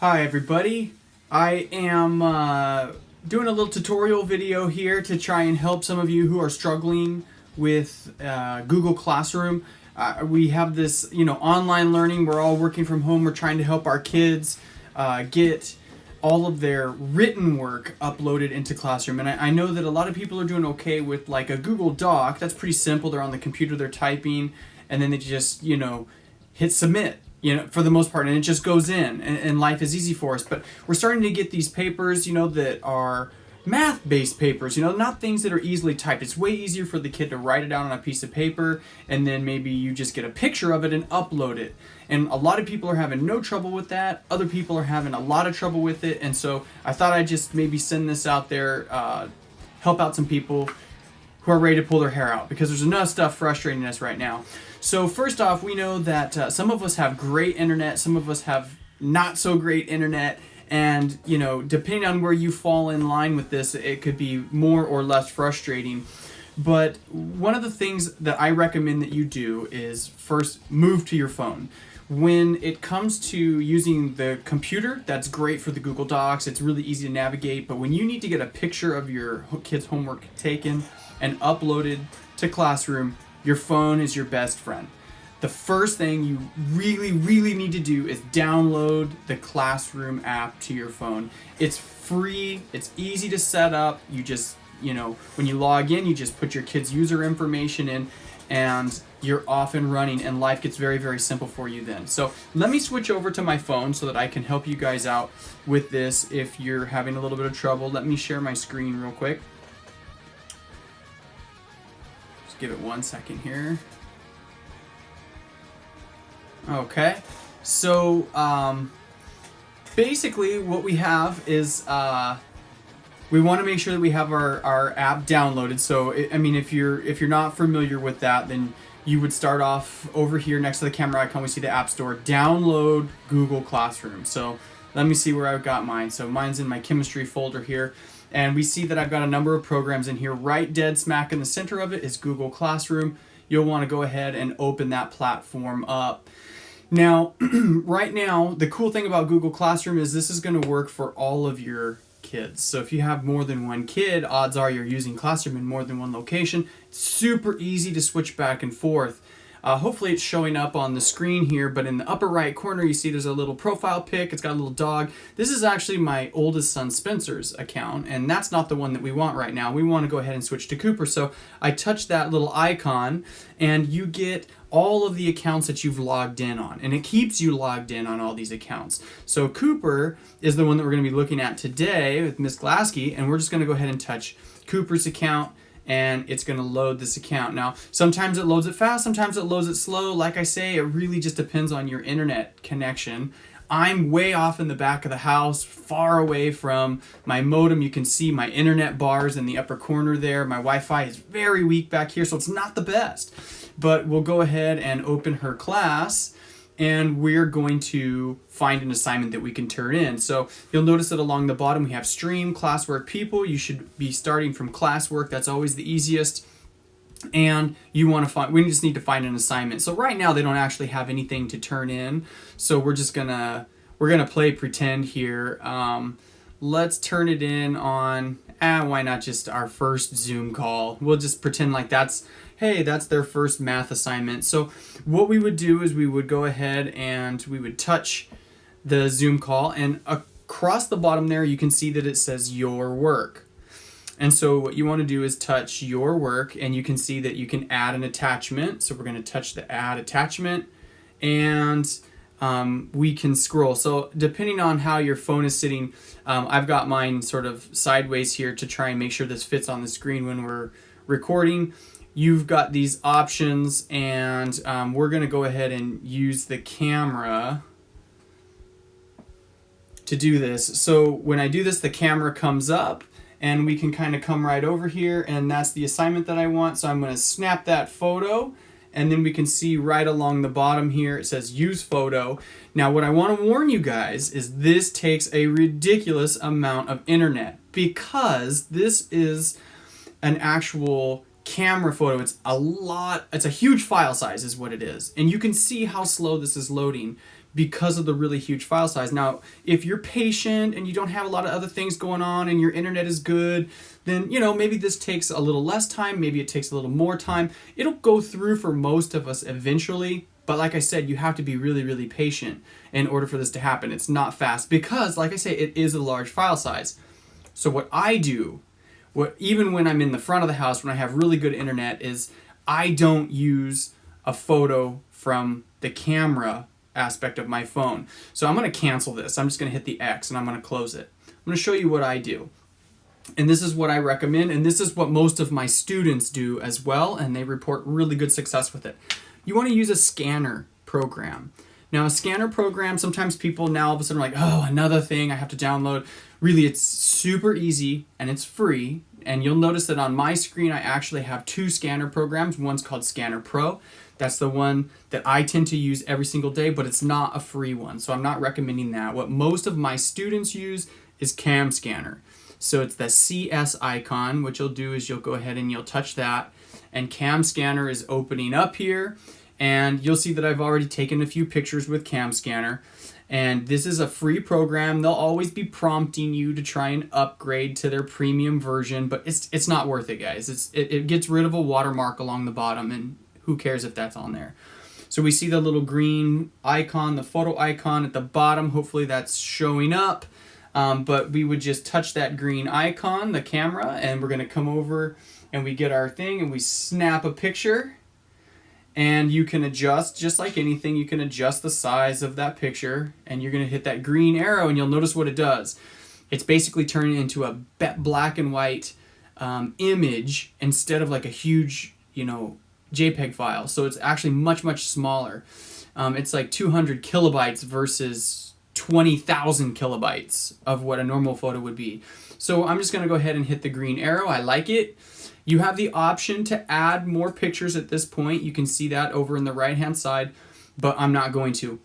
Hi everybody, I am doing a little tutorial video here to try and help some of you who are struggling with Google Classroom. We have this, online learning. We're all working from home. We're trying to help our kids get all of their written work uploaded into Classroom. And I know that a lot of people are doing okay with like a Google Doc. That's pretty simple. They're on the computer, they're typing, and then they just, hit submit, for the most part, and it just goes in, and life is easy for us. But we're starting to get these papers, that are math-based papers, not things that are easily typed. It's way easier for the kid to write it down on a piece of paper, and then maybe you just get a picture of it and upload it. And a lot of people are having no trouble with that. Other people are having a lot of trouble with it, and so I thought I'd just maybe send this out there, help out some people who are ready to pull their hair out, because there's enough stuff frustrating us right now. So first off, we know that some of us have great internet, some of us have not so great internet, and depending on where you fall in line with this, it could be more or less frustrating. But one of the things that I recommend that you do is first move to your phone. When it comes to using the computer, that's great for the Google Docs. It's really easy to navigate. But when you need to get a picture of your kid's homework taken and uploaded to Classroom, your phone is your best friend. The first thing you really need to do is download the Classroom app to your phone. It's free, it's easy to set up. You just, when you log in, you just put your kid's user information in, and you're off and running, and life gets very simple for you then. So let me switch over to my phone so that I can help you guys out with this if you're having a little bit of trouble. Let me share my screen real quick. Just give it 1 second here. Okay, so basically what we have is we want to make sure that we have our app downloaded. So if you're not familiar with that, then you would start off over here next to the camera icon. We see the App Store. Download Google Classroom. So let me see where I've got mine. So mine's in my chemistry folder here, and we see that I've got a number of programs in here. Right dead smack in the center of it is Google Classroom. You'll want to go ahead and open that platform up. Now, right now, the cool thing about Google Classroom is this is going to work for all of your kids. So if you have more than one kid, odds are you're using Classroom in more than one location. It's super easy to switch back and forth. Hopefully it's showing up on the screen here, but in the upper right corner you see there's a little profile pic. It's got a little dog. This is actually my oldest son Spencer's account, and that's not the one that we want right now. We want to go ahead and switch to Cooper. So I touch that little icon, and you get all of the accounts that you've logged in on, and it keeps you logged in on all these accounts. So Cooper is the one that we're going to be looking at today with Miss Glasky, and we're just going to go ahead and touch Cooper's account, and it's going to load this account. Now, sometimes it loads it fast, sometimes it loads it slow. Like I say, it really just depends on your internet connection. I'm way off in the back of the house, far away from my modem. You can see my internet bars in the upper corner there. My Wi-Fi is very weak back here, so it's not the best. But we'll go ahead and open her class, and we're going to find an assignment that we can turn in. So you'll notice that along the bottom we have stream, classwork, people. You should be starting from classwork. That's always the easiest. And we just need to find an assignment. So right now they don't actually have anything to turn in. So we're gonna play pretend here. Let's turn it in on, why not just our first Zoom call? We'll just pretend like that's their first math assignment. So what we would do is we would go ahead and we would touch the Zoom call, and across the bottom there you can see that it says your work. And so what you want to do is touch your work, and you can see that you can add an attachment. So we're going to touch the add attachment, and we can scroll. So depending on how your phone is sitting, I've got mine sort of sideways here to try and make sure this fits on the screen when we're recording. You've got these options, and we're going to go ahead and use the camera to do this. So when I do this, the camera comes up, and we can kind of come right over here, and that's the assignment that I want. So I'm going to snap that photo, and then we can see right along the bottom here it says use photo. Now what I want to warn you guys is this takes a ridiculous amount of internet, because this is an actual camera photo. It's a huge file size is what it is, and you can see how slow this is loading. because of the really huge file size. Now, if you're patient and you don't have a lot of other things going on and your internet is good, then, you know, maybe this takes a little less time, maybe it takes a little more time. It'll go through for most of us eventually, but like I said, you have to be really, really patient in order for this to happen. It's not fast because, like I say, it is a large file size. So what I do, even when I'm in the front of the house, when I have really good internet, is I don't use a photo from the camera aspect of my phone. So I'm going to cancel this. I'm just going to hit the X and I'm going to close it. I'm going to show you what I do. And this is what I recommend, and this is what most of my students do as well, and they report really good success with it. You want to use a scanner program. Now, a scanner program, sometimes people now all of a sudden are like, oh, another thing I have to download. Really, it's super easy and it's free. And you'll notice that on my screen, I actually have two scanner programs. One's called Scanner Pro. That's the one that I tend to use every single day, but it's not a free one. So I'm not recommending that. What most of my students use is Cam Scanner. So it's the CS icon. What you'll do is you'll go ahead and you'll touch that. And Cam Scanner is opening up here. And you'll see that I've already taken a few pictures with Cam Scanner. And this is a free program. They'll always be prompting you to try and upgrade to their premium version, but it's not worth it, guys. It gets rid of a watermark along the bottom, and who cares if that's on there. So we see the little green icon, the photo icon at the bottom. Hopefully that's showing up. But we would just touch that green icon, the camera, and we're going to come over and we get our thing and we snap a picture. And you can adjust, just like anything, you can adjust the size of that picture, and you're going to hit that green arrow and you'll notice what it does. It's basically turning into a black and white image instead of like a huge, JPEG file. So it's actually much, much smaller. It's like 200 kilobytes versus 20,000 kilobytes of what a normal photo would be. So I'm just going to go ahead and hit the green arrow. I like it. You have the option to add more pictures at this point. You can see that over in the right-hand side, but I'm not going to.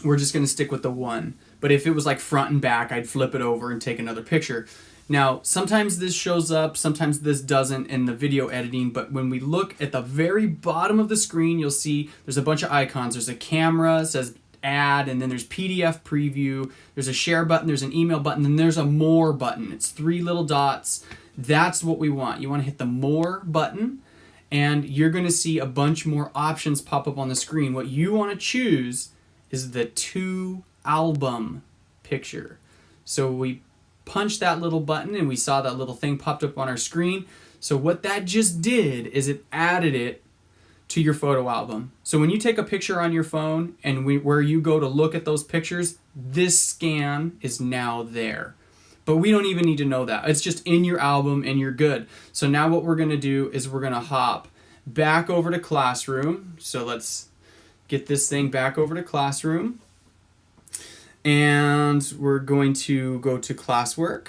We're just going to stick with the one. But if it was like front and back, I'd flip it over and take another picture. Now, sometimes this shows up, sometimes this doesn't in the video editing, but when we look at the very bottom of the screen, you'll see there's a bunch of icons. There's a camera, it says add, and then there's PDF preview, there's a share button, there's an email button, and there's a more button. It's 3 little dots. That's what we want. You want to hit the more button, and you're going to see a bunch more options pop up on the screen. What you want to choose is the to album picture. So we punched that little button and we saw that little thing popped up on our screen. So what that just did is it added it to your photo album. So when you take a picture on your phone and where you go to look at those pictures, this scan is now there. But we don't even need to know that. It's just in your album and you're good. So now what we're going to do is we're going to hop back over to Classroom. So let's get this thing back over to Classroom. And we're going to go to Classwork.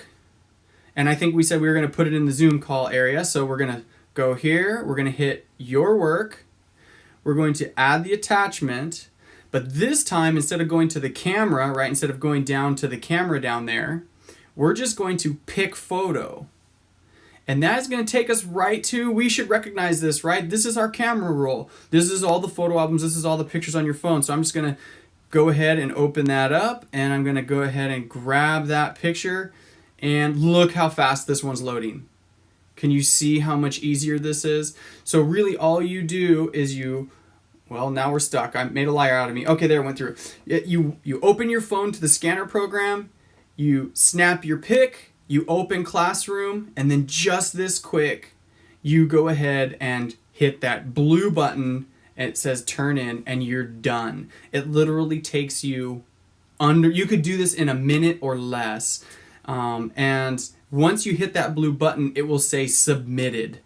And I think we said we were going to put it in the Zoom call area. So we're going to go here. We're going to hit Your Work. We're going to add the attachment. But this time, instead of going to the camera, right, instead of going down to the camera down there, we're just going to pick photo. And that is going to take us right to, we should recognize this, right? This is our camera roll. This is all the photo albums. This is all the pictures on your phone. So I'm just going to go ahead and open that up. And I'm going to go ahead and grab that picture. And look how fast this one's loading. Can you see how much easier this is? So really all you do is well, now we're stuck. I made a liar out of me. Okay, there, it went through. You open your phone to the scanner program. You snap your pic, you open Classroom, and then just this quick, you go ahead and hit that blue button, and it says turn in, and you're done. It literally takes you you could do this in a minute or less. And once you hit that blue button, it will say submitted.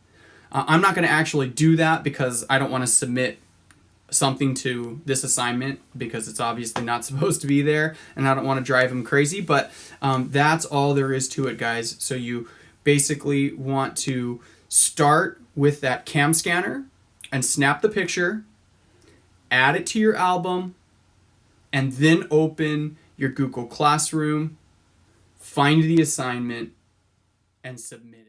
I'm not going to actually do that because I don't want to submit something to this assignment because it's obviously not supposed to be there and I don't want to drive them crazy, but that's all there is to it, guys. So you basically want to start with that cam scanner and snap the picture, add it to your album, and then open your Google Classroom, find the assignment, and submit it.